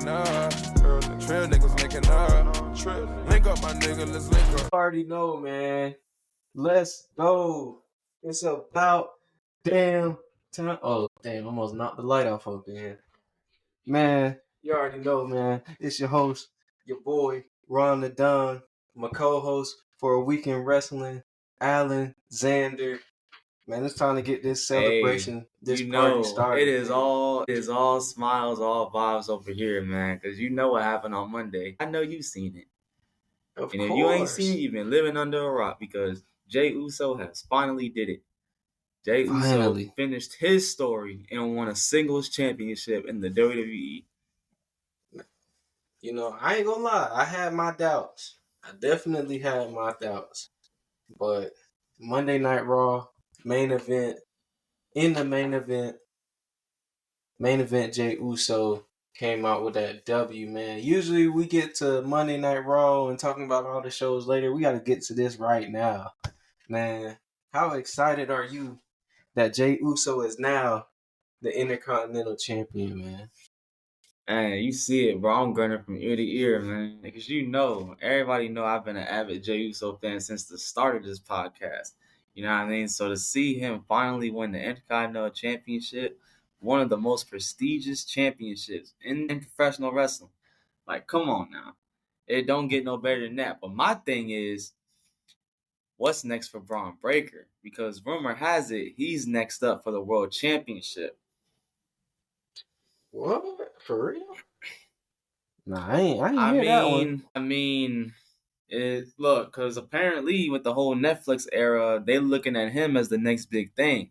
waking up. Trail niggas linking up. Link up, my nigga, let's link up. Already know, man. Let's go. It's about damn time. Oh, damn, almost knocked the light off up there. Man, you already know, man. It's your host, your boy, Ron the Don, my co-host for A Week in Wrestling, Allin, Xander. Man, it's time to get this celebration, this party started. It is all smiles, all vibes over here, man. Because you know what happened on Monday. I know you've seen it. Of and course. if you ain't seen it, you've been living under a rock because Jey Uso has finally did it. Jey Uso finished his story and won a singles championship in the WWE. You know, I ain't gonna lie. I had my doubts. I definitely had my doubts. But Monday Night Raw, main event, in the main event, Jey Uso came out with that W, man. Usually we get to Monday Night Raw and talking about all the shows later. We got to get to this right now. Man, how excited are you that Jey Uso is now the Intercontinental Champion, man? Man, you see it, bro. I'm grinning from ear to ear, man. Because everybody know I've been an avid Jey Uso fan since the start of this podcast. You know what I mean? So to see him finally win the Intercontinental Championship, one of the most prestigious championships in professional wrestling. Like, come on now. It don't get no better than that. But my thing is, what's next for Braun Breaker? Because rumor has it he's next up for the World Championship. What? For real? Nah, I ain't hear that one. Look, because apparently with the whole Netflix era, they're looking at him as the next big thing.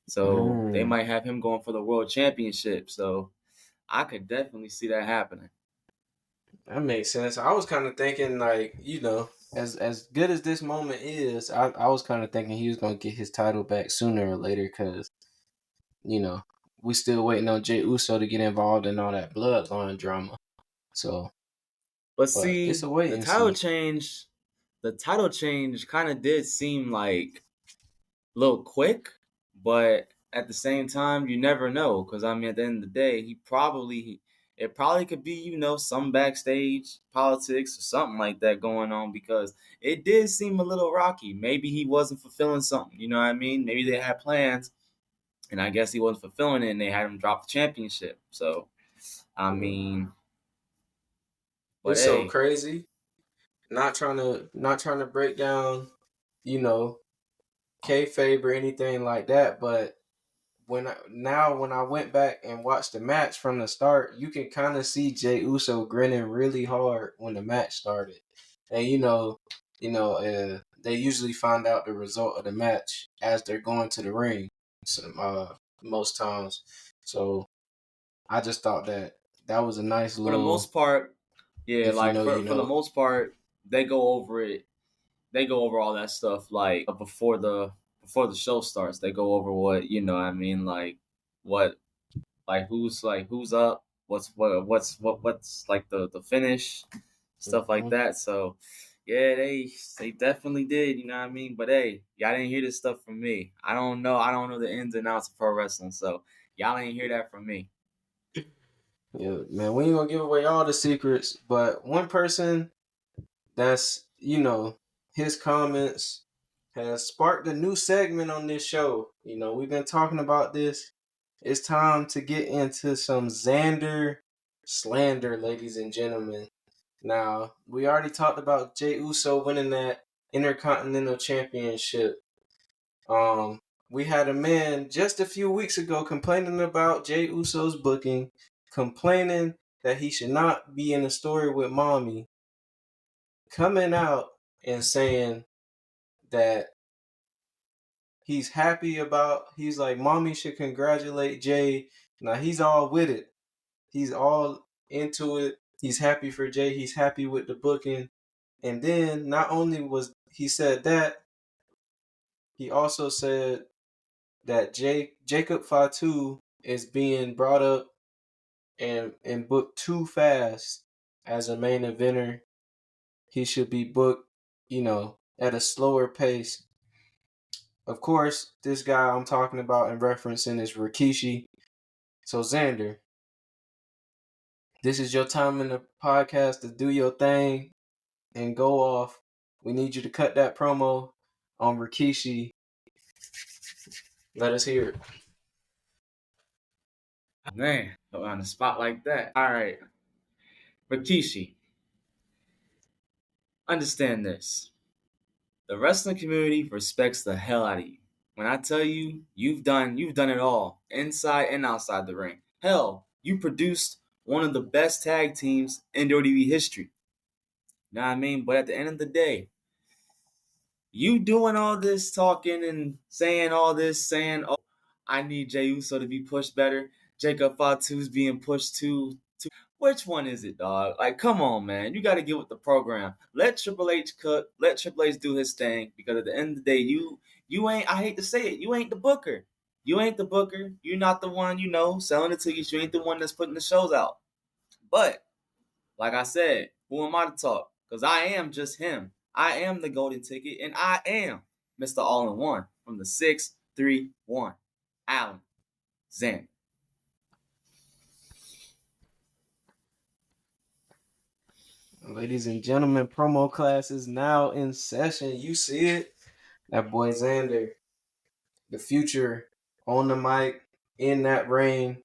So they might have him going for the World Championship. So I could definitely see that happening. That makes sense. I was kind of thinking, like, you know, as good as this moment is, I was kind of thinking he was going to get his title back sooner or later because, you know, we still waiting on Jey Uso to get involved in all that bloodline drama. So, but see, it's a wait the and title change kind of did seem like a little quick, but at the same time, you never know. Because, I mean, at the end of the day, it probably could be, you know, some backstage politics or something like that going on because it did seem a little rocky. Maybe he wasn't fulfilling something, you know what I mean? Maybe they had plans, and I guess he wasn't fulfilling it, and they had him drop the championship. So, I mean... But it's so crazy. Not trying to break down, you know, kayfabe or anything like that, but when I went back and watched the match from the start, you can kind of see Jey Uso grinning really hard when the match started. And they usually find out the result of the match as they're going to the ring, most times. So I just thought that was a nice little. For the most part, yeah, like for the most part, they go over it. They go over all that stuff like before the show starts. They go over what, you know what I mean, like who's up, what's like the finish, stuff like that. So yeah, they definitely did, you know what I mean? But hey, y'all didn't hear this stuff from me. I don't know the ins and outs of pro wrestling, so y'all ain't hear that from me. Yeah, man, we ain't gonna give away all the secrets, but one person that's, you know, his comments has sparked a new segment on this show. You know, we've been talking about this. It's time to get into some Xander slander, ladies and gentlemen. Now, we already talked about Jey Uso winning that Intercontinental Championship. We had a man just a few weeks ago complaining about Jey Uso's booking, complaining that he should not be in a story with mommy, coming out and saying that he's like, mommy should congratulate Jey. Now he's all with it. He's all into it. He's happy for Jey. He's happy with the booking. And then not only was he said that, he also said that Jacob Fatu is being brought up and booked too fast as a main eventer. He should be booked, you know, at a slower pace. Of course, this guy I'm talking about and referencing is Rikishi. So Xander, This is your time in the podcast to do your thing and go off. We need you to cut that promo on Rikishi. Let us hear it. Man, on the spot like that. All right, Rikishi, understand this. The wrestling community respects the hell out of you. When I tell you you've done it all, inside and outside the ring. Hell, you produced one of the best tag teams in WWE history. You know what I mean? But at the end of the day, you doing all this talking and saying all this, saying, "Oh, I need Jey Uso to be pushed better. Jacob Fatu's being pushed too." Which one is it, dog? Like, come on, man. You got to get with the program. Let Triple H cook. Let Triple H do his thing. Because at the end of the day, you ain't. I hate to say it, you ain't the booker. You ain't the booker. You're not the one, selling the tickets. You ain't the one that's putting the shows out. But like I said, who am I to talk? Because I am just him. I am the golden ticket, and I am Mr. All-in-One from the 631. Allin, Xander. Ladies and gentlemen, promo class is now in session. You see it? That boy Xander, the future on the mic, in that ring,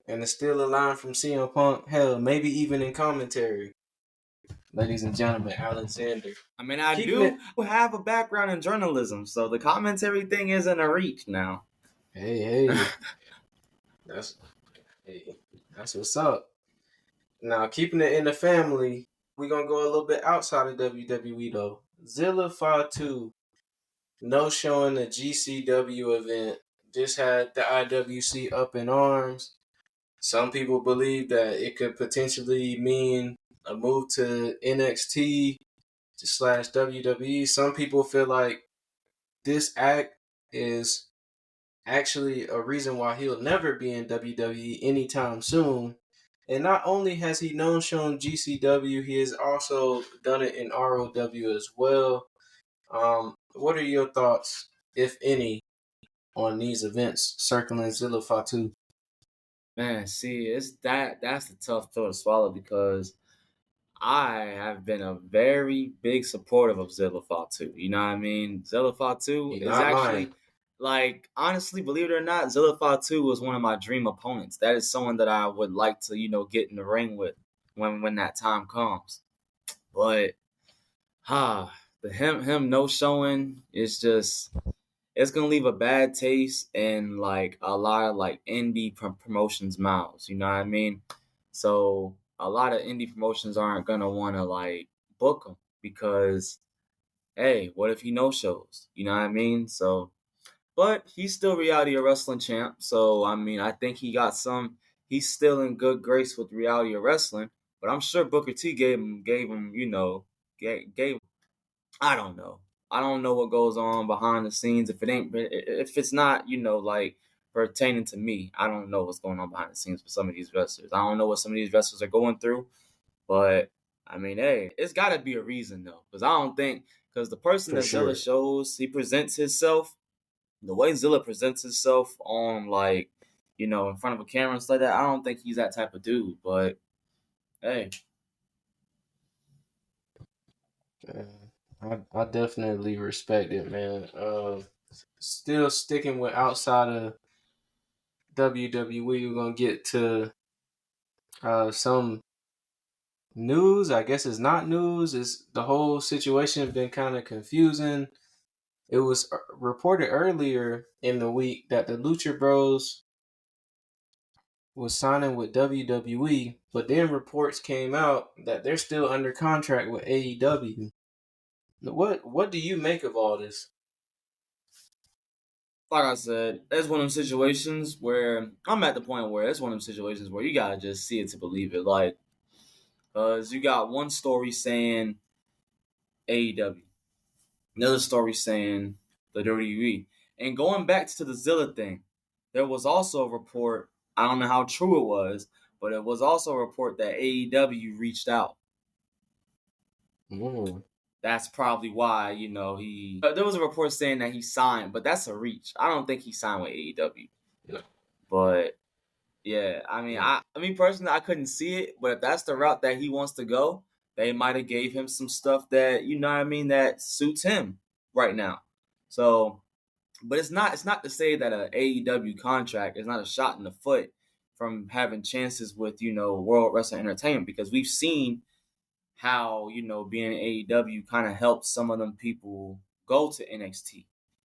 and it's still a line from CM Punk. Hell, maybe even in commentary. Ladies and gentlemen, Allin Xander. I mean, I do have a background in journalism, so the commentary thing isn't a reach now. Hey, that's what's up. Now, keeping it in the family, we're gonna go a little bit outside of WWE though. Zilla Fatu, no showing the GCW event. This had the IWC up in arms. Some people believe that it could potentially mean a move to NXT / WWE. Some people feel like this act is actually a reason why he'll never be in WWE anytime soon. And not only has he shown GCW, he has also done it in ROW as well. What are your thoughts, if any, on these events circling Zilla Fatu? Man, see, that's the tough pill to swallow because I have been a very big supporter of Zilla Fatu. You know what I mean? Zilla Fatu You're is not actually, lying. like, honestly, believe it or not, Zilla Fatu was one of my dream opponents. That is someone that I would like to, get in the ring with when that time comes. But, the him no showing is just, it's gonna leave a bad taste in like a lot of like indie promotions' mouths. You know what I mean? So a lot of indie promotions aren't gonna want to like book him because, hey, what if he no shows? You know what I mean? So, but he's still reality of wrestling champ. So I mean, I think he got some. He's still in good grace with reality of wrestling. But I'm sure Booker T gave him, gave. I don't know. I don't know what goes on behind the scenes. If it's not, like pertaining to me, I don't know what's going on behind the scenes for some of these wrestlers. I don't know what some of these wrestlers are going through, but I mean, hey, it's got to be a reason though, because the person For that Zilla sure. shows, he presents himself the way Zilla presents himself on like, in front of a camera and stuff like that. I don't think he's that type of dude, but hey. I definitely respect it, man. Still sticking with outside of WWE, we're gonna get to some news. I guess it's not news. It's the whole situation has been kind of confusing. It was reported earlier in the week that the Lucha Bros was signing with WWE, but then reports came out that they're still under contract with AEW. What do you make of all this? Like I said, it's one of them situations where I'm at the point where it's one of them situations where you gotta just see it to believe it. Like, cause you got one story saying AEW, another story saying the WWE, and going back to the Zilla thing, there was also a report. I don't know how true it was, but it was also a report that AEW reached out. Mm. That's probably why he. There was a report saying that he signed, but that's a reach. I don't think he signed with AEW, No. but. Yeah, I mean, Yeah, I mean personally, I couldn't see it, but if that's the route that he wants to go, they might have gave him some stuff that you know what I mean that suits him right now. So, but it's not to say that a AEW contract is not a shot in the foot from having chances with World Wrestling Entertainment because we've seen how being in AEW kind of helps some of them people go to NXT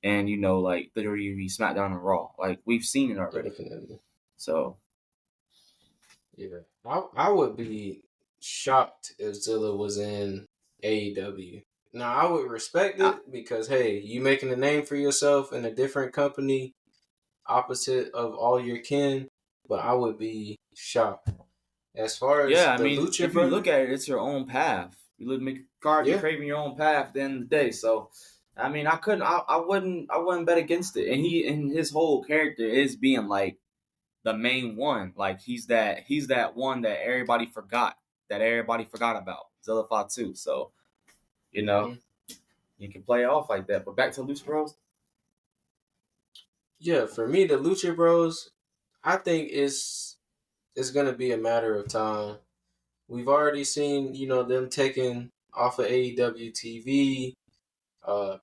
and like the WWE, SmackDown, and Raw. Like we've seen it already. definitely. So Yeah, I would be shocked if Zilla was in AEW. Now I would respect I, it because hey, you making a name for yourself in a different company, opposite of all your kin. But I would be shocked. As far as yeah, I the mean, Lucha if you look Brother, at it, it's your own path. You live make card, you're yeah, craving your own path at the end of the day. So, I mean, I wouldn't bet against it. And his whole character is being like the main one. Like he's that one that everybody forgot about. Zilla Fatu. So, you know, hmm you can play it off like that. But back to Lucha Bros. yeah. For me, the Lucha Bros, I think it's gonna be a matter of time. We've already seen, them taking off of AEW TV.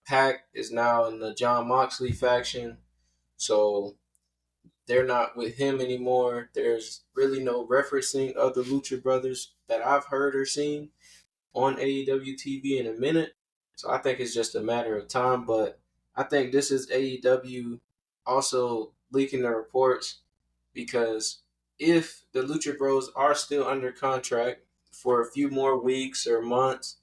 Pac is now in the John Moxley faction, so they're not with him anymore. There's really no referencing of the Lucha Brothers that I've heard or seen on AEW TV in a minute. So I think it's just a matter of time. But I think this is AEW also leaking the reports because if the Lucha Bros are still under contract for a few more weeks or months,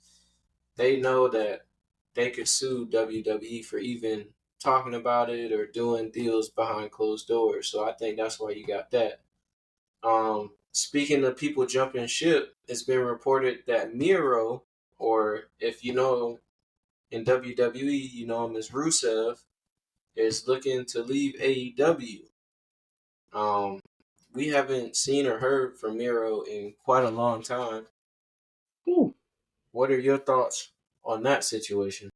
they know that they could sue WWE for even talking about it or doing deals behind closed doors. So I think that's why you got that. Speaking of people jumping ship, it's been reported that Miro, or if you know in WWE, you know him as Rusev, is looking to leave AEW. Um, we haven't seen or heard from Miro in quite a long time. Whew. What are your thoughts on that situation?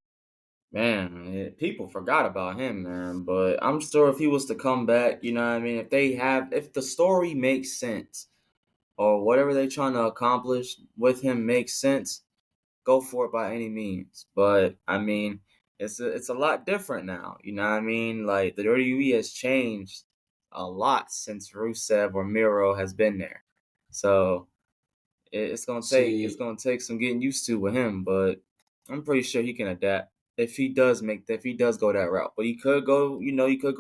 Man, people forgot about him, man. But I'm sure if he was to come back, you know what I mean? If the story makes sense or whatever they're trying to accomplish with him makes sense, go for it by any means. But I mean, it's a lot different now. You know what I mean? Like the WWE has changed a lot since Rusev or Miro has been there. So it's See, gonna take some getting used to with him, but I'm pretty sure he can adapt if he does go that route. But he could go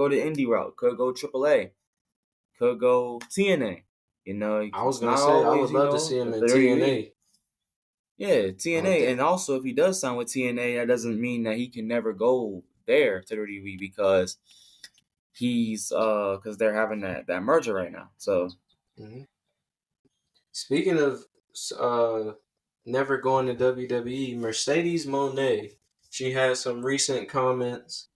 the indie route, could go AAA, could go TNA. I was It's gonna not say I would always love to see him the in WWE. TNA. Yeah, TNA, That and also if he does sign with TNA, that doesn't mean that he can never go there to WWE because because they're having that merger right now. So mhm. Speaking of uh, never going to WWE, Mercedes Monet, she had some recent comments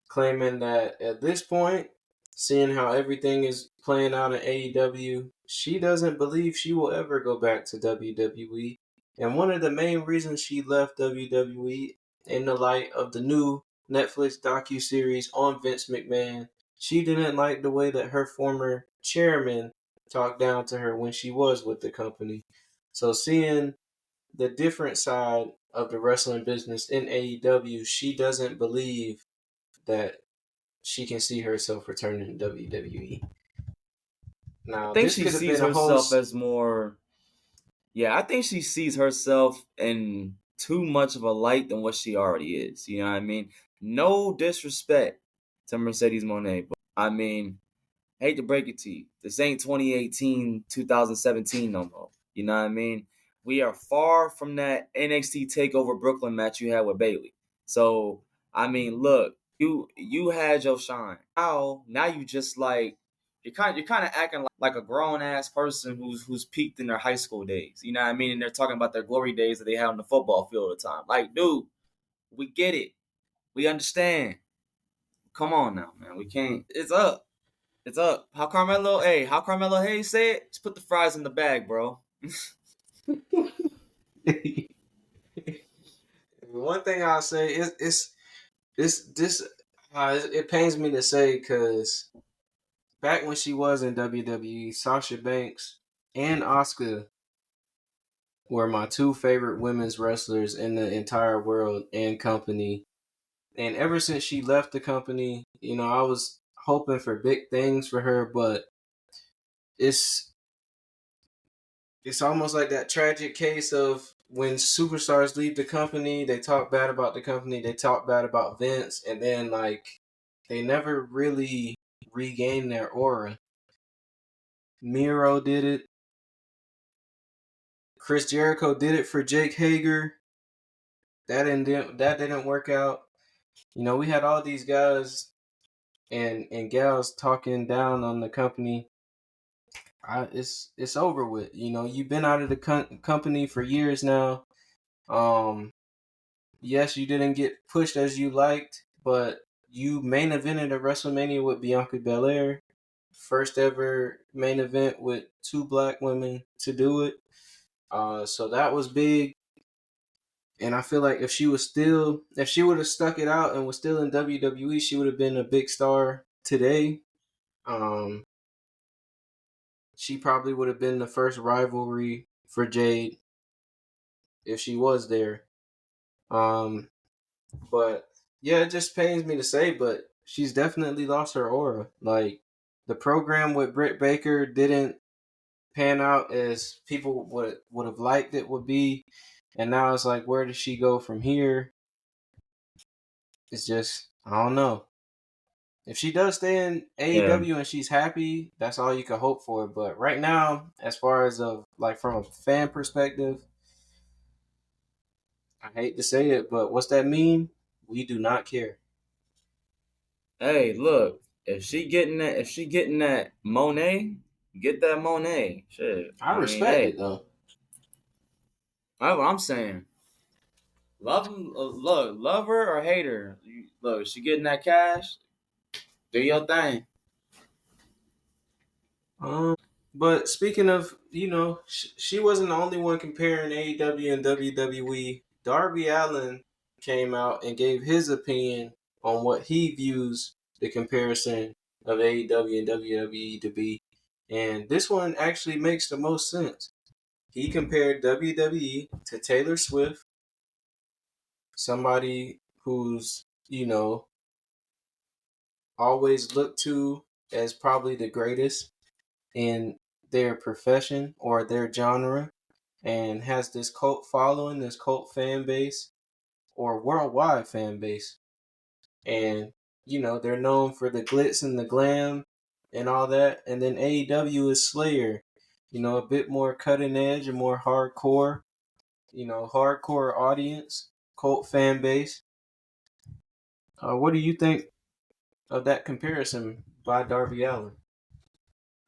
claiming that at this point, seeing how everything is playing out in AEW, she doesn't believe she will ever go back to WWE. And one of the main reasons she left WWE in the light of the new Netflix docu-series on Vince McMahon, she didn't like the way that her former chairman talked down to her when she was with the company. So seeing the different side of the wrestling business in AEW, she doesn't believe that she can see herself returning to WWE. I Now, think this she could have sees been a herself host. as more. Yeah, I think she sees herself in too much of a light than what she already is. You know what I mean? No disrespect to Mercedes Monet, but I mean, hate to break it to you. This ain't 2018, 2017 no more. You know what I mean? We are far from that NXT Takeover Brooklyn match you had with Bailey. So, I mean, look, you had your shine. Now you just like you're kind of acting like a grown ass person who's peaked in their high school days. You know what I mean? And they're talking about their glory days that they had on the football field all the time. Like, dude, we get it. We understand. Come on now, man. We can't. It's up. It's up. How Carmelo Hayes said, just put the fries in the bag, bro. One thing I'll say is it's this. It pains me to say because back when she was in WWE, Sasha Banks and Asuka were my two favorite women's wrestlers in the entire world and company. And ever since she left the company, I was hoping for big things for her, but it's it's almost like that tragic case of when superstars leave the company, they talk bad about the company, they talk bad about Vince, and then like they never really regain their aura. Miro did it. Chris Jericho did it for Jake Hager. That didn't work out. We had all these guys and gals talking down on the company. It's over with. You've been out of the company for years now. Um, yes, you didn't get pushed as you liked, but you main evented a WrestleMania with Bianca Belair, first ever main event with two black women to do it. So that was big. And I feel like if she would have stuck it out and was still in WWE, she would have been a big star today. Um, she probably would have been the first rivalry for Jade if she was there. Um, but yeah, it just pains me to say, but she's definitely lost her aura. Like the program with Britt Baker didn't pan out as people would have liked it would be, and now it's like, where does she go from here? It's just I don't know. If she does stay in Yeah. AEW and she's happy, that's all you can hope for. But right now, as far as from a fan perspective, I hate to say it, but what's that mean? We do not care. Hey, look, if she getting that Monet, get that Monet. Shit. I I mean, respect it hey, though. that's what I'm saying. Love him, look, love her or hate her. Look, if she getting that cash, do your thing. But speaking of, she wasn't the only one comparing AEW and WWE. Darby Allin came out and gave his opinion on what he views the comparison of AEW and WWE to be. And this one actually makes the most sense. He compared WWE to Taylor Swift, somebody who's, always looked to as probably the greatest in their profession or their genre, and has this cult following, this cult fan base or worldwide fan base. And, they're known for the glitz and the glam and all that. And then AEW is Slayer, a bit more cutting edge and more hardcore, hardcore audience, cult fan base. What do you think of that comparison by Darby Allin?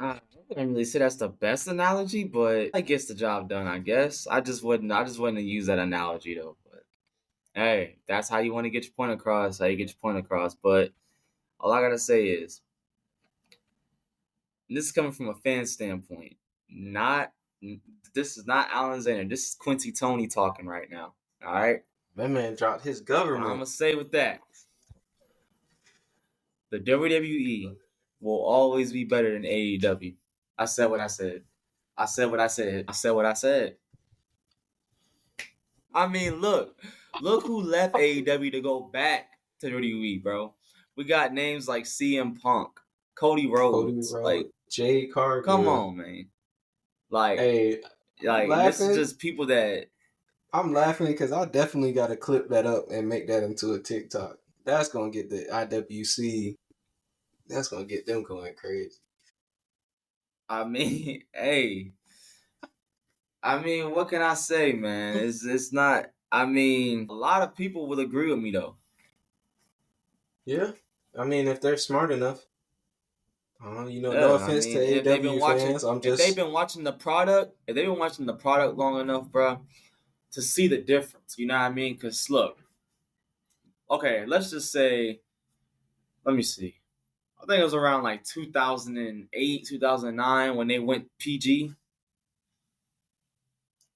I wouldn't really say that's the best analogy, but it gets the job done. I guess I just wouldn't use that analogy though. But hey, that's how you want to get your point across. How you get your point across. But all I gotta say is, and this is coming from a fan standpoint. Not This is not Alan Zaner. This is Quincy Tony talking right now. All right. That man dropped his What I'm government. gonna say with that, the WWE will always be better than AEW. I said what I said. I said what I said. I said what I said. I mean, look who left AEW to go back to WWE, bro. We got names like CM Punk, Cody Cody Rhodes. Rhodes, Like, Jay come Cargill. on, man. Like, Hey, I'm this is laughing. just people that. I'm laughing because I definitely got to clip that up and make that into a TikTok. That's gonna get the IWC. That's gonna get them going crazy. I mean, hey. I mean, what can I say, man? It's not. I mean, a lot of people will agree with me though. Yeah, I mean if they're smart enough. No Yeah, I offense to mean, if they've been AW watching, fans. I'm if they've just been watching the product, if they've been watching the product long enough, bro, to see the difference. You know what I mean? Because look, okay, let's just say, let me see. I think it was around like 2008, 2009 when they went PG.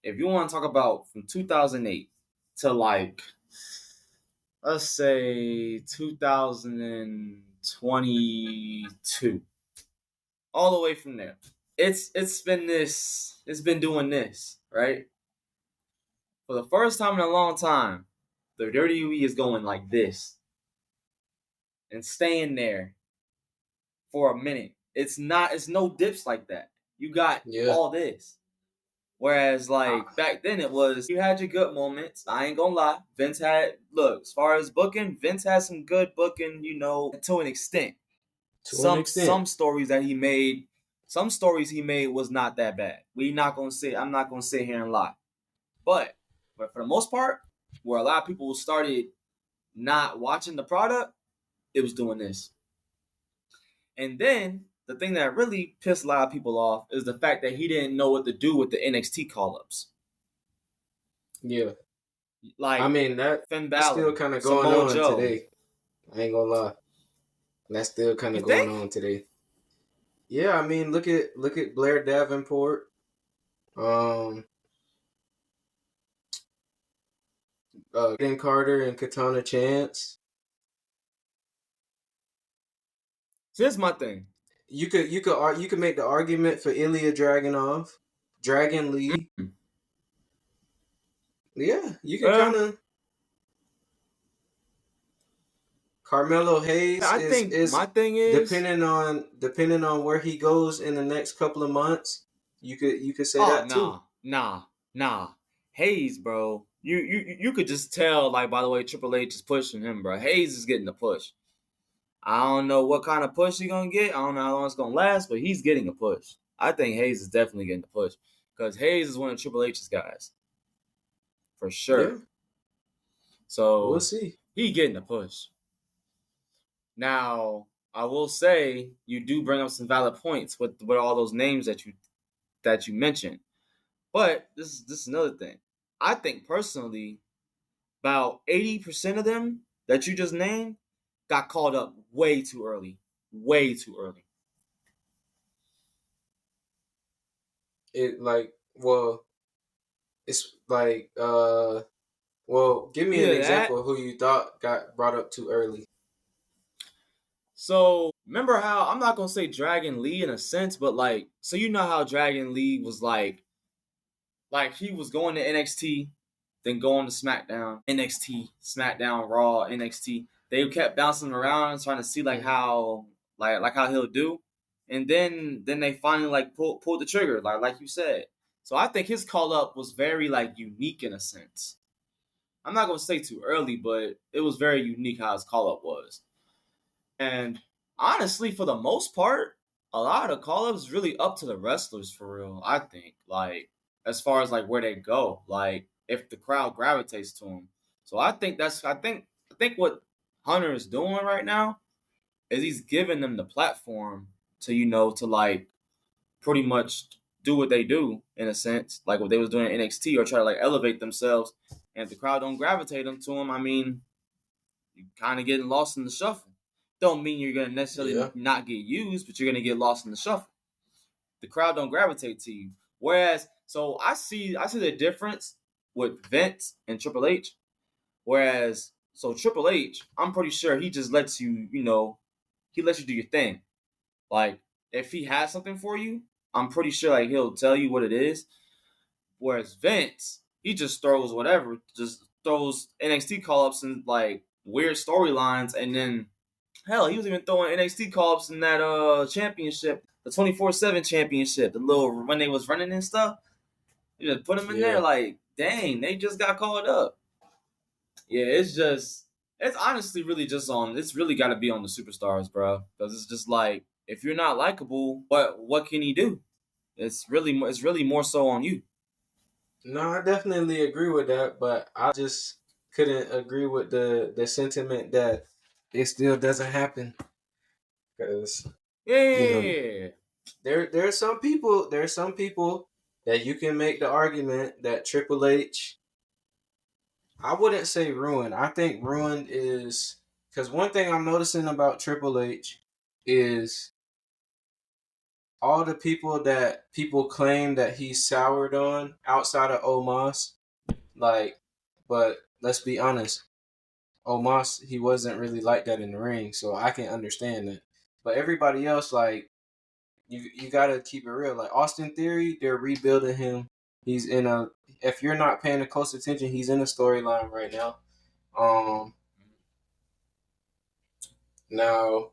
If you want to talk about from 2008 to like, let's say 2022, all the way from there. It's been doing this, right? For the first time in a long time, the WWE is going like this and staying there for a minute. It's no dips like that. You got all this. Whereas back then it was you had your good moments. I ain't gonna lie. Vince had as far as booking, Vince had some good booking, to an extent. Some stories that he made, was not that bad. I'm not gonna sit here and lie. But for the most part, where a lot of people started not watching the product, it was doing this. And then the thing that really pissed a lot of people off is the fact that he didn't know what to do with the NXT call-ups. Yeah. Like, I mean, that's still kind of going on today. I ain't gonna lie. That's still kind of going on today. Yeah, I mean, look at Blair Davenport. Aiden Carter and Katana Chance. So here's my thing. You could make the argument for Ilya Dragunov, Dragon Lee. Mm-hmm. Yeah, you can kind of. Carmelo Hayes. I think my thing is depending on where he goes in the next couple of months. You could say that too. Nah. Hayes, bro. You could just tell by the way Triple H is pushing him, bro. Hayes is getting the push. I don't know what kind of push he's gonna get. I don't know how long it's gonna last, but he's getting a push. I think Hayes is definitely getting the push because Hayes is one of Triple H's guys, for sure. Yeah. So we'll see. He getting a push. Now I will say you do bring up some valid points with all those names that you mentioned, but this is another thing. I think personally, about 80% of them that you just named got called up way too early. Way too early. It's like give me an example of who you thought got brought up too early. So remember how I'm not gonna say Dragon Lee in a sense, but so you know how Dragon Lee was like he was going to NXT, then going to SmackDown, NXT, SmackDown, Raw, NXT. They kept bouncing around trying to see how he'll do, and then they finally pulled the trigger like you said. So I think his call up was very unique in a sense. I'm not gonna say too early, but it was very unique how his call up was. And honestly, for the most part, a lot of the call ups really up to the wrestlers for real. I think as far as where they go, if the crowd gravitates to them. So I think what Hunter is doing right now is he's giving them the platform to pretty much do what they do in a sense, like what they was doing in NXT, or try to elevate themselves. And if the crowd don't gravitate them to them, I mean, you kind of getting lost in the shuffle. Don't mean you're gonna necessarily not get used, but you're gonna get lost in the shuffle. The crowd don't gravitate to you. Whereas, so I see the difference with Vince and Triple H. Whereas, so Triple H, I'm pretty sure he just lets you, he lets you do your thing. If he has something for you, I'm pretty sure he'll tell you what it is. Whereas Vince, he just throws whatever, just throws NXT call-ups and weird storylines, and then hell, he was even throwing NXT call-ups in that championship, the 24/7 championship, the little when they was running and stuff. You just put them in there dang, they just got called up. Yeah, it's honestly really just it's really got to be on the superstars, bro. Because it's just if you're not likable, what can he do? It's really more so on you. No, I definitely agree with that, but I just couldn't agree with the sentiment that it still doesn't happen. Because there are some people that you can make the argument that Triple H, I wouldn't say ruined. I think ruined is because one thing I'm noticing about Triple H is all the people that people claim that he soured on outside of Omos, but let's be honest, Omos, he wasn't really like that in the ring, so I can understand that. But everybody else, You gotta keep it real. Like Austin Theory, they're rebuilding him. He's in a. If you're not paying close attention, he's in a storyline right now. Now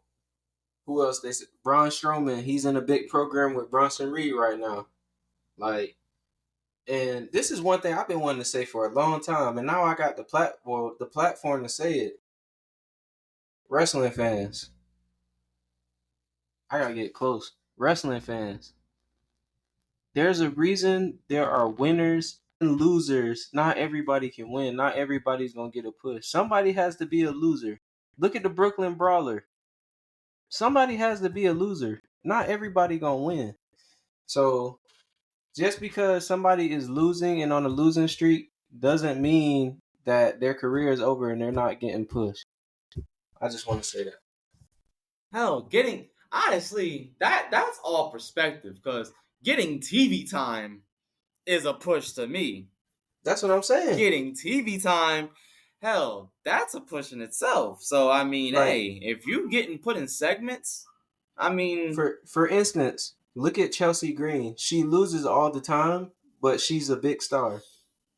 who else? They said Braun Strowman. He's in a big program with Bronson Reed right now. Like, and this is one thing I've been wanting to say for a long time, and now I got the platform to say it. Wrestling fans, I gotta get close. Wrestling fans, there's a reason there are winners and losers. Not everybody can win. Not everybody's gonna get a push. Somebody has to be a loser. Look at the Brooklyn Brawler. Somebody has to be a loser. Not everybody gonna win. So just because somebody is losing and on a losing streak doesn't mean that their career is over and they're not getting pushed. I just want to say that. Hell, honestly, that's all perspective, because getting TV time is a push to me. That's what I'm saying. Getting TV time, hell, that's a push in itself. So I mean, Like, hey, if you getting put in segments, I mean, for instance, look at Chelsea Green. She loses all the time, but she's a big star.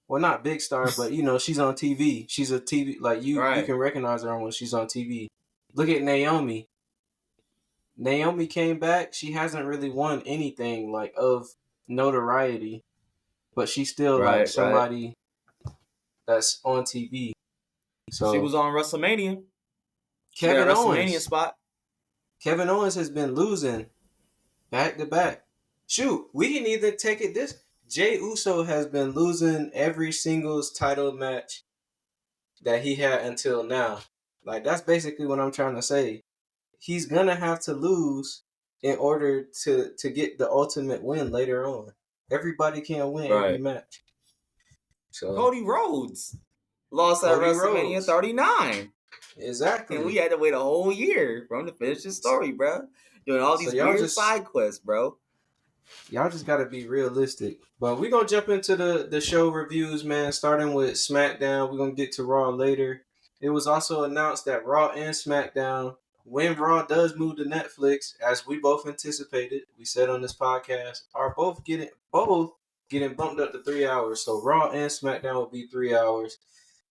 Well, not big star, but she's on TV. She's a TV, like you right. can recognize her when she's on TV. Look at Naomi. Naomi came back. She hasn't really won anything like of notoriety, but she's still like somebody that's on TV. So she was on WrestleMania. Kevin Owens. WrestleMania spot. Kevin Owens has been losing back to back. Shoot, we can either take it this. Jey Uso has been losing every singles title match that he had until now. Like, that's basically what I'm trying to say. He's gonna have to lose in order to get the ultimate win later on. Everybody can't win every match. So Cody Rhodes lost at WrestleMania 39. Exactly. And we had to wait a whole year for him to finish his story, bro. Doing all these weird side quests, bro. Y'all just gotta be realistic. But we're gonna jump into the show reviews, man, starting with SmackDown. We're gonna get to Raw later. It was also announced that Raw and SmackDown, when Raw does move to Netflix, as we both anticipated, we said on this podcast, are both getting bumped up to 3 hours. So Raw and SmackDown will be 3 hours.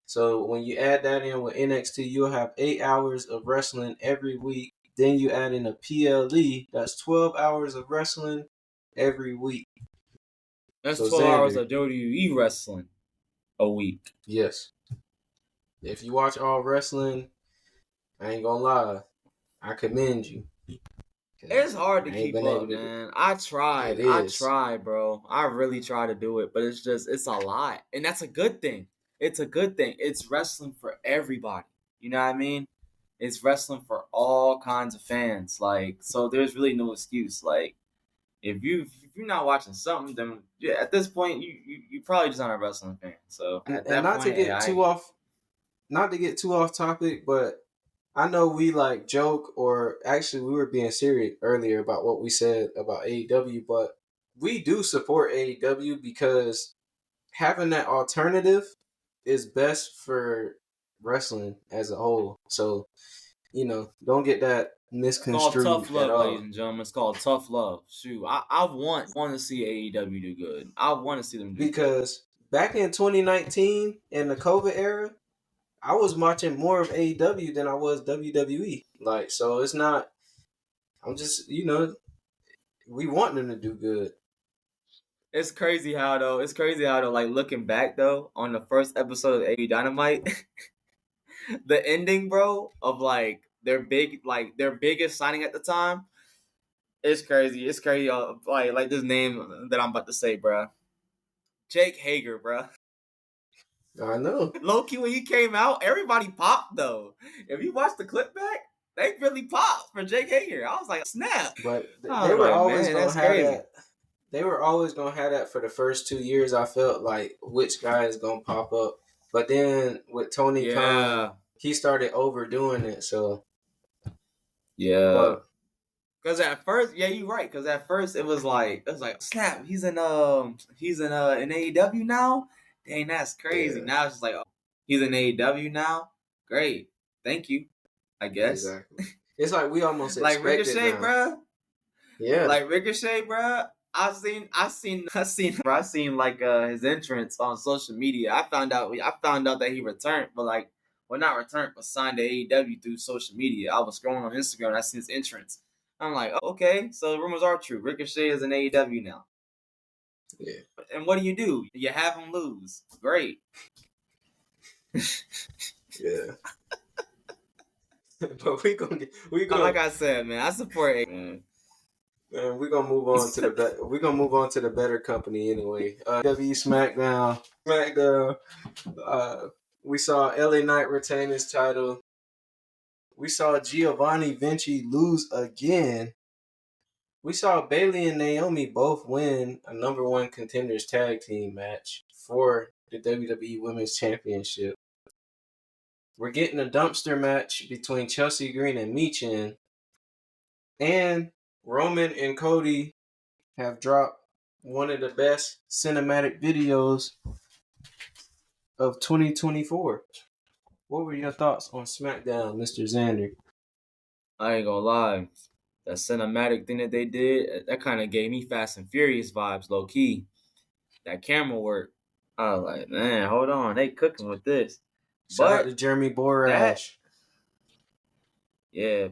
So when you add that in with NXT, you'll have 8 hours of wrestling every week. Then you add in a PLE, that's 12 hours of wrestling every week. That's 12 hours of WWE wrestling a week. Yes. If you watch all wrestling, I ain't gonna lie, I commend you. It's hard to keep up, man. I tried, bro. I really try to do it, but it's a lot. And that's a good thing. It's a good thing. It's wrestling for everybody. You know what I mean? It's wrestling for all kinds of fans. Like, so there's really no excuse. Like, if you're not watching something, then at this point you probably just aren't a wrestling fan. So not to get too off topic, but I know we like joke, or actually we were being serious earlier about what we said about AEW, but we do support AEW because having that alternative is best for wrestling as a whole. So, don't get that misconstrued. It's called tough love, at all. ladies and gentlemen. It's called tough love. Shoot, I want to see AEW do good. I want to see them do because back in 2019 in the COVID era, I was watching more of AEW than I was WWE. Like, so it's not. I'm just, we want them to do good. It's crazy how though. Like, looking back though on the first episode of AEW Dynamite, the ending, bro, of like their biggest signing at the time. It's crazy. It's crazy. Like this name that I'm about to say, bro. Jake Hager, bro. I know. Low-key, when he came out, everybody popped, though. If you watch the clip back, they really popped for Jake Hager. I was like, snap. But they were always going to have that. They were always going to have that for the first 2 years, I felt like, which guy is going to pop up. But then with Tony Khan, he started overdoing it, so. Yeah. Because at first, you're right. Because at first, it was like, snap, he's in AEW now? Dang, that's crazy. Yeah. Now it's just like, oh, he's in AEW now? Great. Thank you, I guess. Exactly. It's like we almost like expected Ricochet, now. bro. Yeah. Like Ricochet, bro. I seen like his entrance on social media. I found out that he returned, but like, well, not returned, but signed to AEW through social media. I was scrolling on Instagram and I seen his entrance. I'm like, oh, okay, so the rumors are true. Ricochet is in AEW now. Yeah. And what do? You have him lose. Great. Yeah. But Like I said, man, I support A. Man. Man, we're gonna move on to the better company anyway. WWE SmackDown. We saw LA Knight retain his title. We saw Giovanni Vinci lose again. We saw Bailey and Naomi both win a number one contenders tag team match for the WWE Women's Championship. We're getting a dumpster match between Chelsea Green and Michin. And Roman and Cody have dropped one of the best cinematic videos of 2024. What were your thoughts on SmackDown, Mr. Xander? I ain't gonna lie. That cinematic thing that they did, that kind of gave me Fast and Furious vibes, low key. That camera work. I was like, man, hold on. They cooking with this. Shout out to But Jeremy Borash.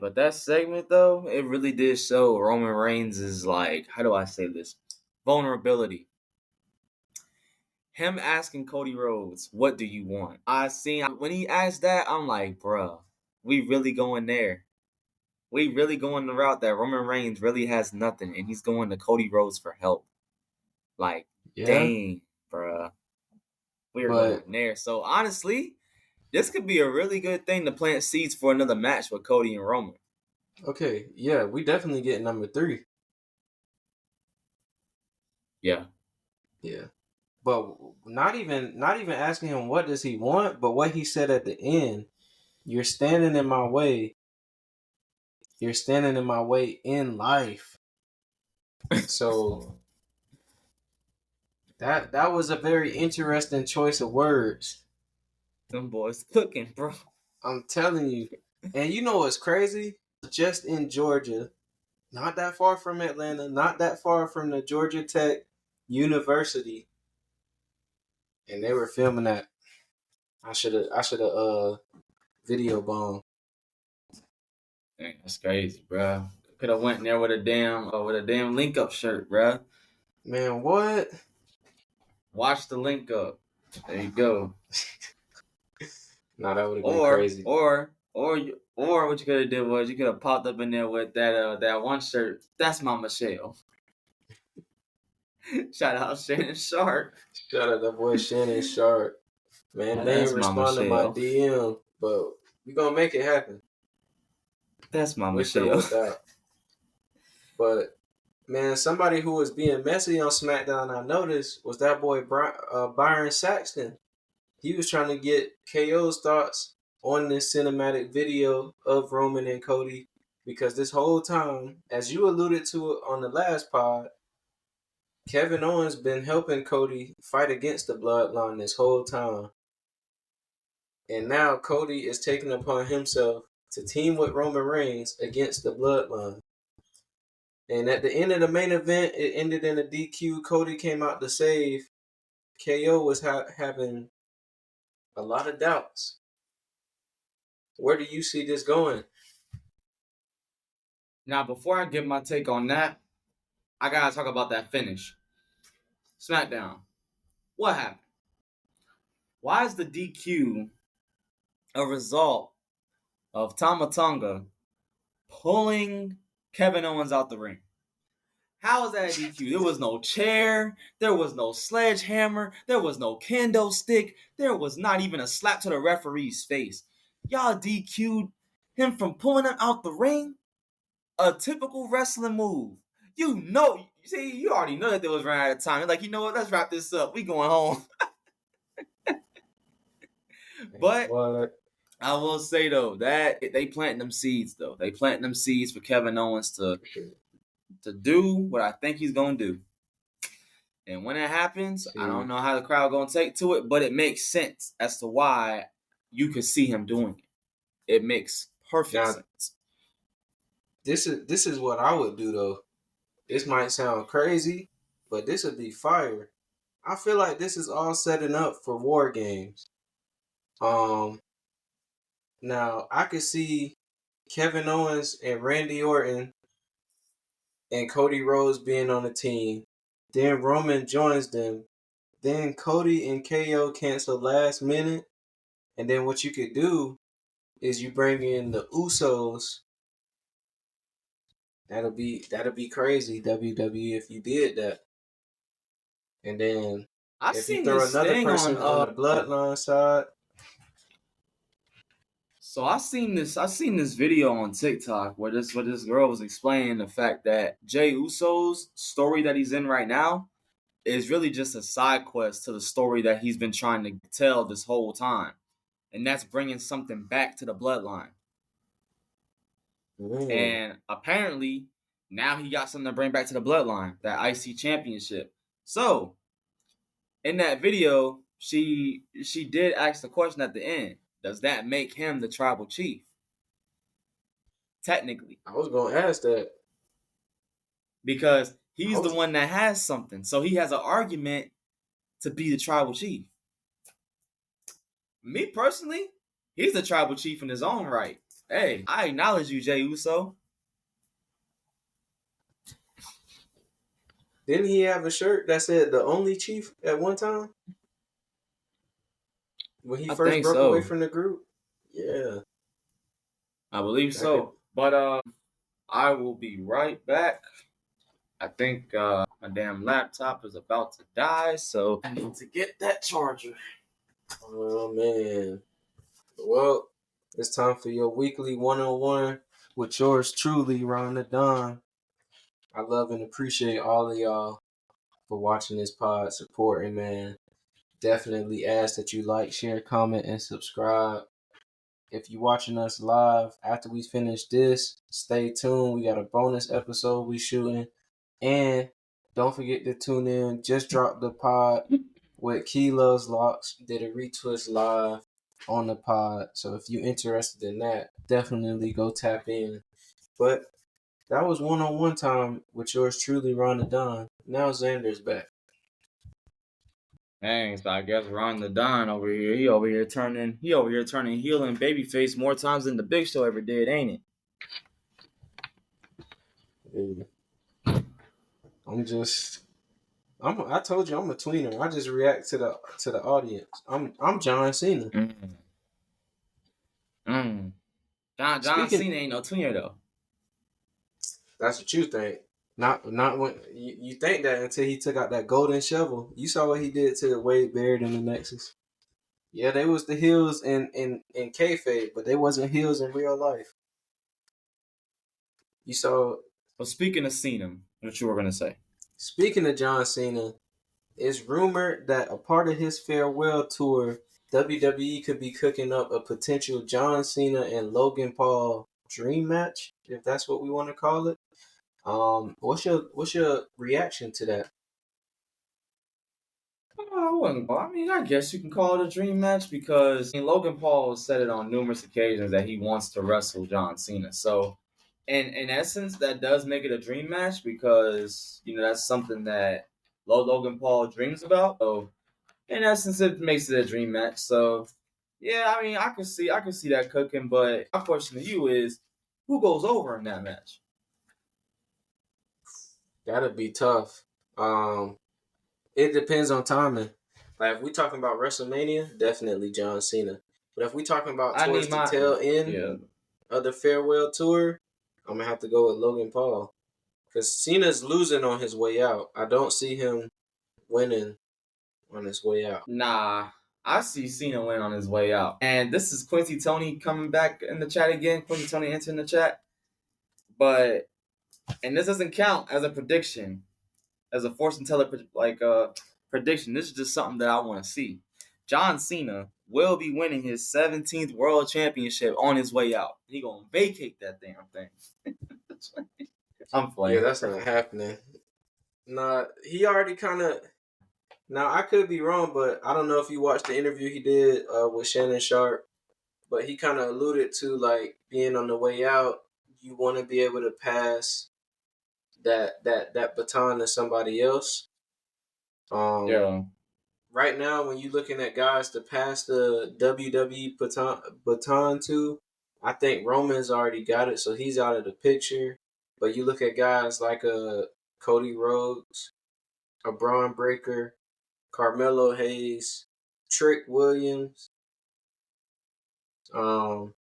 but that segment, though, it really did show Roman Reigns is like, how do I say this? Vulnerability. Him asking Cody Rhodes, what do you want? When he asked that, I'm like, bruh, we really going there. We really going the route that Roman Reigns really has nothing, and he's going to Cody Rhodes for help. Like, dang, bruh. We're going there. So, honestly, this could be a really good thing to plant seeds for another match with Cody and Roman. Okay, yeah, we definitely get number 3. Yeah. Yeah. But not even asking him what does he want, but what he said at the end, you're standing in my way. You're standing in my way in life. So that was a very interesting choice of words. Them boys cooking, bro. I'm telling you. And you know what's crazy? Just in Georgia, not that far from Atlanta, not that far from the Georgia Tech University. And they were filming that. I should have video bombed. Dang, that's crazy, bro. Could have went in there with a damn link up shirt, bro. Man, what? Watch the link up. There you go. Nah, that would have been crazy. Or what you could have did was you could have popped up in there with that one shirt. That's my Michelle. Shout out Shannon Sharp. Shout out that boy Shannon Sharp. Man, they ain't respond to my DM, but we gonna make it happen. That's my Michelle. But man, somebody who was being messy on SmackDown, I noticed, was that boy Byron Saxton. He was trying to get KO's thoughts on this cinematic video of Roman and Cody, because this whole time, as you alluded to it on the last pod, Kevin Owens been helping Cody fight against the bloodline this whole time. And now Cody is taking upon himself to team with Roman Reigns against the bloodline. And at the end of the main event, it ended in a DQ. Cody came out to save. KO was having a lot of doubts. Where do you see this going? Now, before I give my take on that, I gotta talk about that finish. SmackDown. What happened? Why is the DQ a result of Tama Tonga pulling Kevin Owens out the ring? How is that a DQ? There was no chair. There was no sledgehammer. There was no kendo stick. There was not even a slap to the referee's face. Y'all DQ'd him from pulling him out the ring? A typical wrestling move. You already know that they was running out of time. They're like, you know what? Let's wrap this up. We going home. But I will say, though, that they planting them seeds, though. They planting them seeds for Kevin Owens to do what I think he's going to do. And when it happens, I don't know how the crowd going to take to it, but it makes sense as to why you could see him doing it. It makes perfect sense. This is what I would do, though. this might sound crazy, but this would be fire. I feel like this is all setting up for War Games. Um, Now I could see Kevin Owens and Randy Orton and Cody Rhodes being on the team. Then Roman joins them. Then Cody and KO cancel last minute. And then what you could do is you bring in the Usos. That'll be crazy, WWE, if you did that. And then I if you seen throw this another thing person on the bloodline side. So I seen this video on TikTok where this girl was explaining the fact that Jey Uso's story that he's in right now is really just a side quest to the story that he's been trying to tell this whole time. And that's bringing something back to the bloodline. And apparently now he got something to bring back to the bloodline, that IC championship. So in that video, she did ask the question at the end, does that make him the tribal chief? Technically. I was gonna ask that. Because he's the one that has something. So he has an argument to be the tribal chief. Me personally, he's the tribal chief in his own right. Hey, I acknowledge you, Jey Uso. Didn't he have a shirt that said the only chief at one time? When he first broke away from the group? Yeah. I believe so. But I will be right back. I think my damn laptop is about to die, so I need to get that charger. Oh, man. Well, it's time for your weekly 101 with yours truly, Ron the Don. I love and appreciate all of y'all for watching this pod, supporting, man. Definitely ask that you like, share, comment, and subscribe. If you're watching us live after we finish this, stay tuned. We got a bonus episode we shooting. And don't forget to tune in. Just dropped the pod with Key Loves Locks. Did a retwist live on the pod. So if you're interested in that, definitely go tap in. But that was one-on-one time with yours truly, Ron the Don. Now Xander's back. Dang, so I guess Ron the Don over here, he over here turning heel and babyface more times than the Big Show ever did, ain't it? Yeah. I told you I'm a tweener. I just react to the audience. I'm John Cena. John Cena ain't no tweener though. That's what you think. Not when you think that until he took out that golden shovel. You saw what he did to Wade Barrett in the Nexus. Yeah, they was the heels in kayfabe, but they wasn't heels in real life. You saw. Well, speaking of Cena, what you were gonna say? Speaking of John Cena, it's rumored that a part of his farewell tour, WWE could be cooking up a potential John Cena and Logan Paul dream match, if that's what we want to call it. What's your reaction to that? I mean, I guess you can call it a dream match because Logan Paul has said it on numerous occasions that he wants to wrestle John Cena. So, in essence, that does make it a dream match because that's something that Logan Paul dreams about. So, in essence, it makes it a dream match. So, yeah, I mean, I can see that cooking. But my question to you is, who goes over in that match? That'd be tough. It depends on timing. Like if we talking about WrestleMania, definitely John Cena. But if we talking about towards the tail end of the farewell tour, I'm gonna have to go with Logan Paul. Because Cena's losing on his way out. I don't see him winning on his way out. Nah, I see Cena win on his way out. And this is Quincy Tony coming back in the chat again. Quincy Tony entering the chat. And this doesn't count as a prediction, as a fortune teller prediction. This is just something that I want to see. John Cena will be winning his 17th World Championship on his way out. He gonna vacate that damn thing. I'm playing. Yeah, that's not happening. Nah, he already kind of. Now I could be wrong, but I don't know if you watched the interview he did with Shannon Sharp. But he kind of alluded to like being on the way out. You want to be able to pass that baton to somebody else. Yeah. Right now, when you're looking at guys to pass the WWE baton to, I think Roman's already got it, so he's out of the picture. But you look at guys like Cody Rhodes, a Braun Breaker, Carmelo Hayes, Trick Williams, um,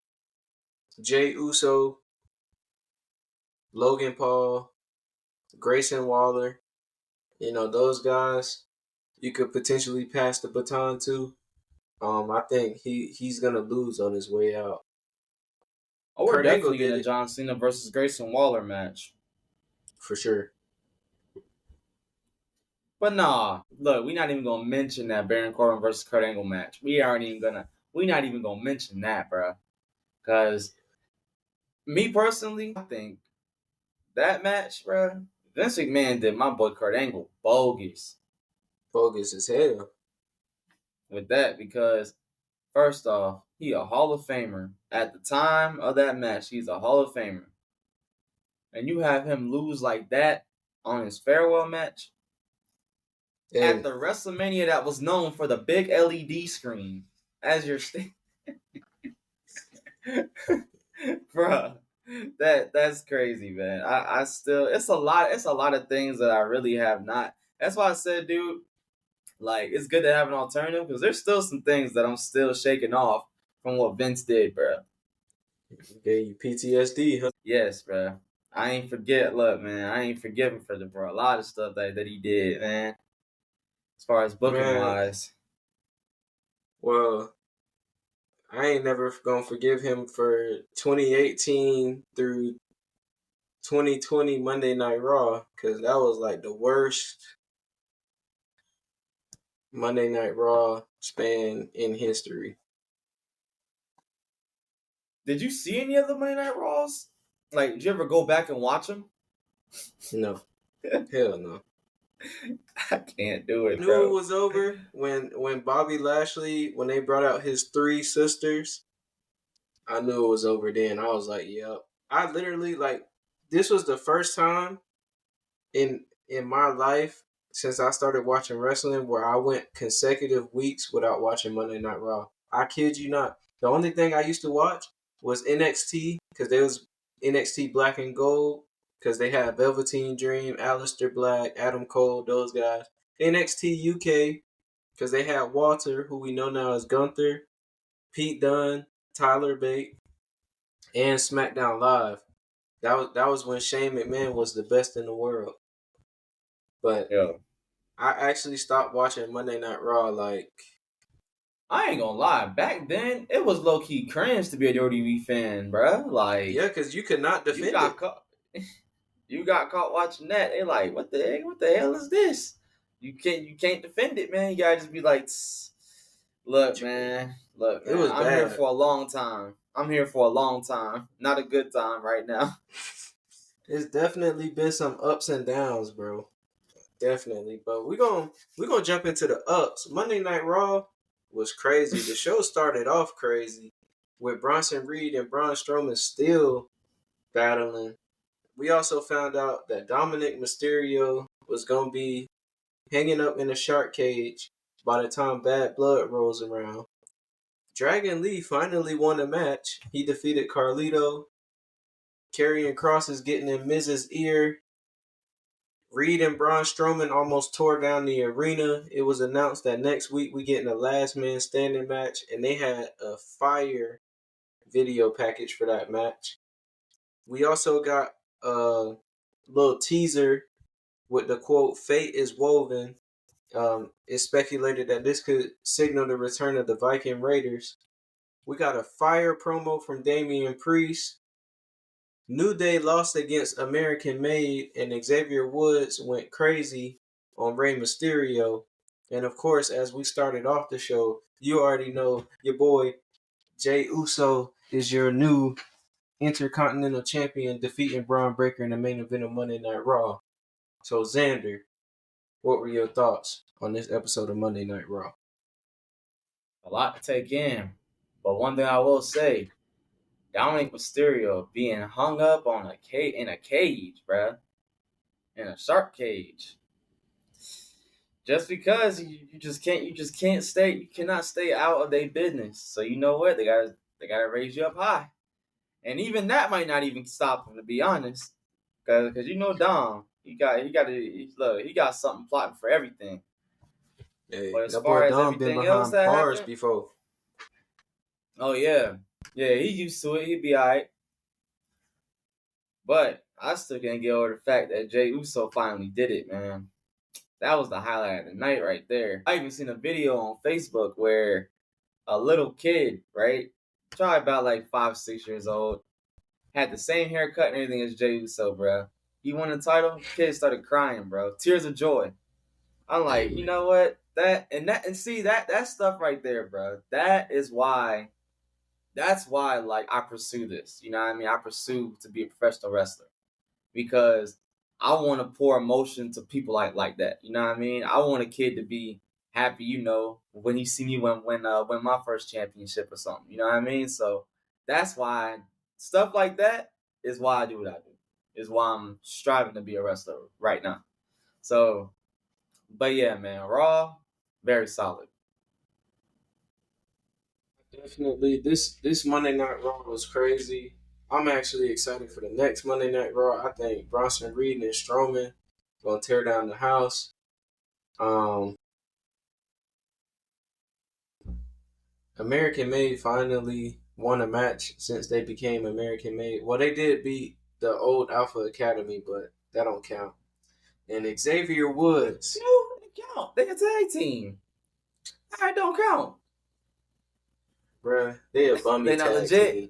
Jay Uso, Logan Paul, Grayson Waller. You know, those guys you could potentially pass the baton to. I think he's gonna lose on his way out. Oh, we're Kurt Angle definitely did getting a it John Cena versus Grayson Waller match. for sure. But nah, look, we're not even gonna mention that Baron Corbin versus Kurt Angle match. We're not even gonna mention that, bro. Cause me personally, I think that match, bro, Vince McMahon did my boy Kurt Angle bogus Bogus as hell. with that because first off, he a Hall of Famer. At the time of that match, he's a Hall of Famer. And you have him lose like that on his farewell match at And the WrestleMania that was known for the big LED screen as your bruh. That's crazy, man. I still it's a lot of things that I really have not. That's why I said, dude, like it's good to have an alternative because there's still some things that I'm still shaking off from what Vince did, bro. gave you PTSD, huh? Yes, bro. I ain't forget. Look, man, I ain't forgiven for a lot of stuff that he did, man. As far as booking Man, wise, well, I ain't never gonna forgive him for 2018 through 2020 Monday Night Raw because that was like the worst Monday Night Raw span in history. did you see any of the Monday Night Raws? Like, did you ever go back and watch them? No, hell no. I can't do it, Knew it bro. was over when Bobby Lashley when they brought out his three sisters. I knew it was over then. I was like, yep. I literally like this was the first time in my life since I started watching wrestling where I went consecutive weeks without watching Monday Night Raw. I kid you not. The only thing I used to watch was NXT because there was NXT Black and Gold because they had Velveteen Dream, Aleister Black, Adam Cole, those guys. NXT UK because they had Walter, who we know now as Gunther, Pete Dunne, Tyler Bate, and SmackDown Live. That was when Shane McMahon was the best in the world. But Yo, I actually stopped watching Monday Night Raw. Like, I ain't gonna lie. Back then, it was low key cringe to be a WWE fan, bro. yeah, Like, because you could not you defend got it. caught. You got caught watching that. They like, what the heck? What the hell is this? You can't defend it, man. You gotta just be like, "Tss. Look, man. Look, It man. was I'm here bad. for a long time. I'm here for a long time. Not a good time right now. It's definitely been some ups and downs, bro. Definitely. But we're gonna jump into the ups. Monday Night Raw was crazy. The show started off crazy with Bronson Reed and Braun Strowman still battling. We also found out that Dominic Mysterio was gonna be hanging up in a shark cage by the time Bad Blood rolls around. Dragon Lee finally won a match. He defeated Carlito. Karrion Kross is getting in Miz's ear. Reed and Braun Strowman almost tore down the arena. It was announced that next week we getting a last man standing match, and they had a fire video package for that match. We also got a little teaser with the quote "Fate is woven." It's speculated that this could signal the return of the Viking Raiders. We got a fire promo from Damian Priest. New Day lost against American Made, and Xavier Woods went crazy on Rey Mysterio. And of course, as we started off the show, you already know your boy Jay Uso is your new Intercontinental Champion, defeating Braun Breaker in the main event of Monday Night Raw. So, Xander, what were your thoughts on this episode of Monday Night Raw? A lot to take in. But one thing I will say, Dominic Mysterio being hung up on in a cage, bruh. in a shark cage. Just because you just can't stay, you cannot stay out of their business. So you know what? They gotta raise you up high. And even that might not even stop him, to be honest. Cause you know Dom, he got something plotting for everything. Hey, But as that far boy as Dom been everything else behind that bars happened, before. oh yeah. Yeah, he used to it, he'd be alright. But I still can't get over the fact that Jey Uso finally did it, man. That was the highlight of the night right there. I even seen a video on Facebook where a little kid, right? Probably about like 5, 6 years old, had the same haircut and everything as Jey Uso, bro. He won the title. Kid started crying, bro. Tears of joy. I'm like, you know what? That stuff right there, bro. That's why like I pursue this. You know what I mean? I pursue to be a professional wrestler because I want to pour emotion to people like that. You know what I mean? I want a kid to be happy, you know, when he see me win my first championship or something. You know what I mean? So that's why stuff like that is why I do what I do. Is why I'm striving to be a wrestler right now. So, but yeah, man, Raw, very solid. Definitely, this Monday Night Raw was crazy. I'm actually excited for the next Monday Night Raw. I think Bronson Reed and Strowman gonna tear down the house. Um, American Made finally won a match since they became American Made. Well, they did beat the old Alpha Academy, but that don't count. And Xavier Woods, They count. They a tag team. That don't count. bruh, they a bummy They not tag legit. team.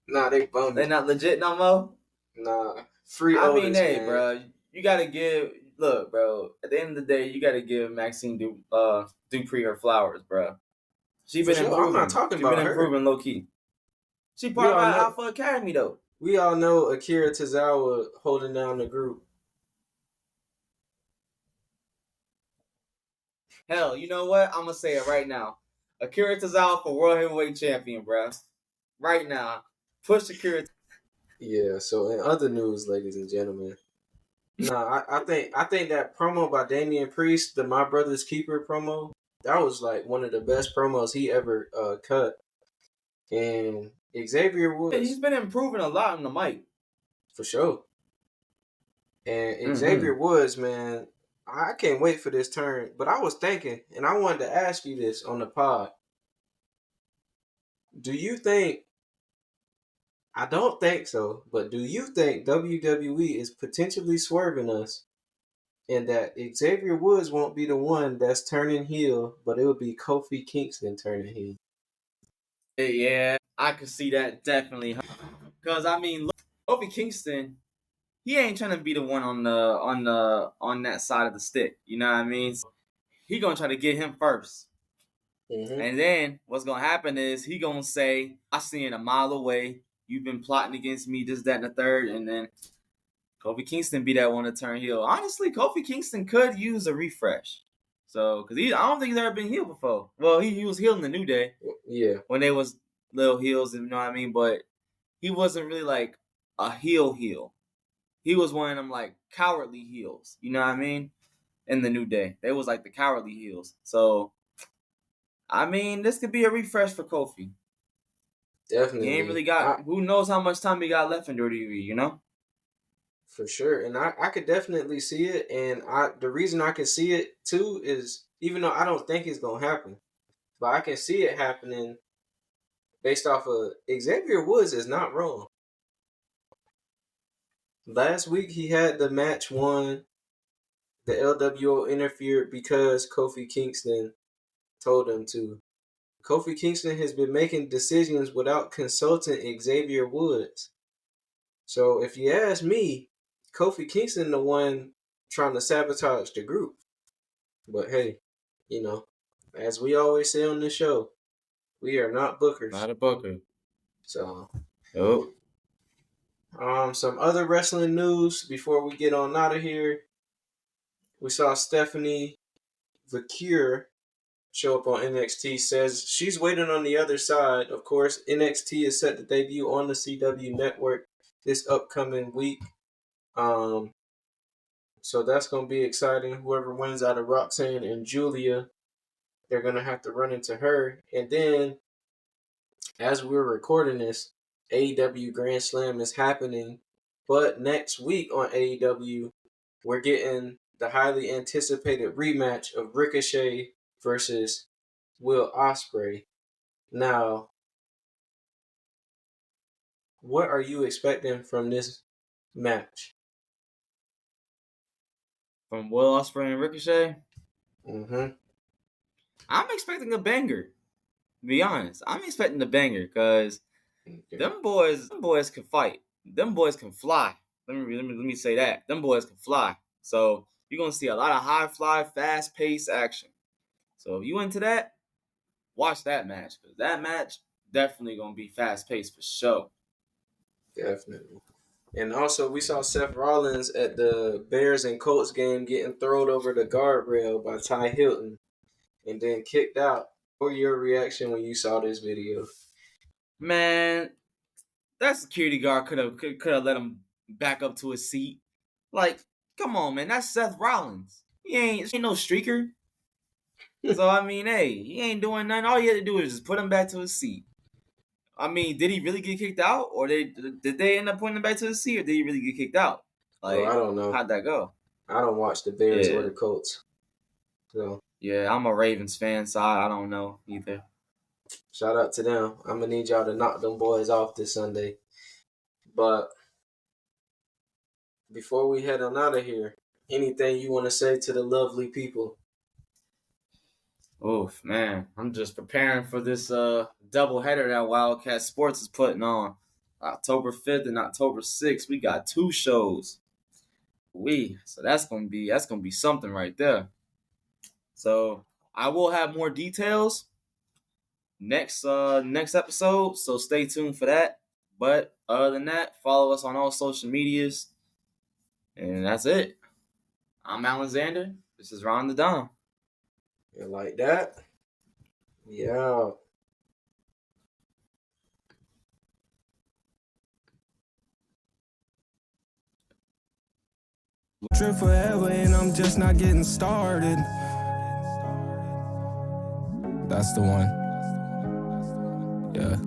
Nah, they bummy. They not legit no more. Nah, free I Otis, mean, hey, man. bro, you gotta give. Look, bro. At the end of the day, you gotta give Maxine Dupree her flowers, bro. She For been sure, I'm not improving. talking She been about her. improving low key. She We part of all my know. Alpha Academy though. We all know Akira Tozawa holding down the group. Hell, you know what? I'm gonna say it right now. Akira Tozawa for World Heavyweight Champion, bro. Right now, push Akira. Yeah. So in other news, ladies and gentlemen, I think that promo by Damian Priest, the My Brother's Keeper promo, that was like one of the best promos he ever cut. And Xavier He's Woods, been improving a lot on the mic. for sure. And Xavier Woods, man, I can't wait for this turn. But I was thinking, and I wanted to ask you this on the pod. Do you think, I don't think so, but do you think WWE is potentially swerving us and that Xavier Woods won't be the one that's turning heel, but it will be Kofi Kingston turning heel? Yeah, I could see that definitely. Cause I mean, look, Kofi Kingston, he ain't trying to be the one on that side of the stick. You know what I mean? So he gonna try to get him first. Mm-hmm. And then what's gonna happen is he gonna say, "I see it a mile away. You've been plotting against me, this, that, and the third." And then Kofi Kingston be that one to turn heel. Honestly, Kofi Kingston could use a refresh. So, cause I don't think he's ever been heel before. Well, he was heel in the New Day. Yeah. When they was little heels, you know what I mean. But he wasn't really like a heel. He was one of them like cowardly heels. You know what I mean? In the New Day, they was like the cowardly heels. So, I mean, this could be a refresh for Kofi. Definitely. He ain't really got. Who knows how much time he got left in WWE? You know. For sure. And I could definitely see it. And the reason I can see it too is even though I don't think it's gonna happen, but I can see it happening based off of Xavier Woods is not wrong. Last week he had the match won. The LWO interfered because Kofi Kingston told him to. Kofi Kingston has been making decisions without consulting Xavier Woods. So if you ask me, Kofi Kingston the one trying to sabotage the group. But hey, you know, as we always say on this show, we are not bookers. Not a booker. So, Nope. some other wrestling news before we get on out of here. We saw Stephanie Vacure show up on NXT. Says she's waiting on the other side. Of course, NXT is set to debut on the CW network this upcoming week. So that's gonna be exciting. Whoever wins out of Roxanne and Julia, they're gonna have to run into her. And then, as we're recording this, AEW Grand Slam is happening. But next week on AEW, we're getting the highly anticipated rematch of Ricochet versus Will Ospreay. Now, what are you expecting from this match? From Will Ospreay and Ricochet, Mm-hmm. I'm expecting a banger. To be honest, I'm expecting a banger because Okay. them boys can fight. Them boys can fly. Let me say that. Them boys can fly. So you're gonna see a lot of high fly, fast paced action. So if you into that, watch that match because that match definitely gonna be fast paced for sure. Definitely. And also, we saw Seth Rollins at the Bears and Colts game getting thrown over the guardrail by Ty Hilton and then kicked out. What was your reaction when you saw this video? Man, that security guard could have let him back up to his seat. Like, come on, man, that's Seth Rollins. He ain't no streaker. So I mean, hey, he ain't doing nothing. All you had to do is just put him back to his seat. I mean, did he really get kicked out, or did they end up putting him back to his seat, or did he really get kicked out? Well, I don't know. How'd that go? I don't watch the Bears or the Colts. So yeah, I'm a Ravens fan, so I don't know either. Shout out to them. I'm gonna need y'all to knock them boys off this Sunday. But before we head on out of here, anything you want to say to the lovely people? Oof, man, I'm just preparing for this double header that Wildcat Sports is putting on. October 5th and October 6th, we got 2 shows. So that's gonna be something right there. So I will have more details next episode, so stay tuned for that. But other than that, follow us on all social medias, and that's it. I'm Allin Xander. This is Ron the Don. You like that? Yeah. Trip forever and I'm just not getting started. That's the one. Yeah.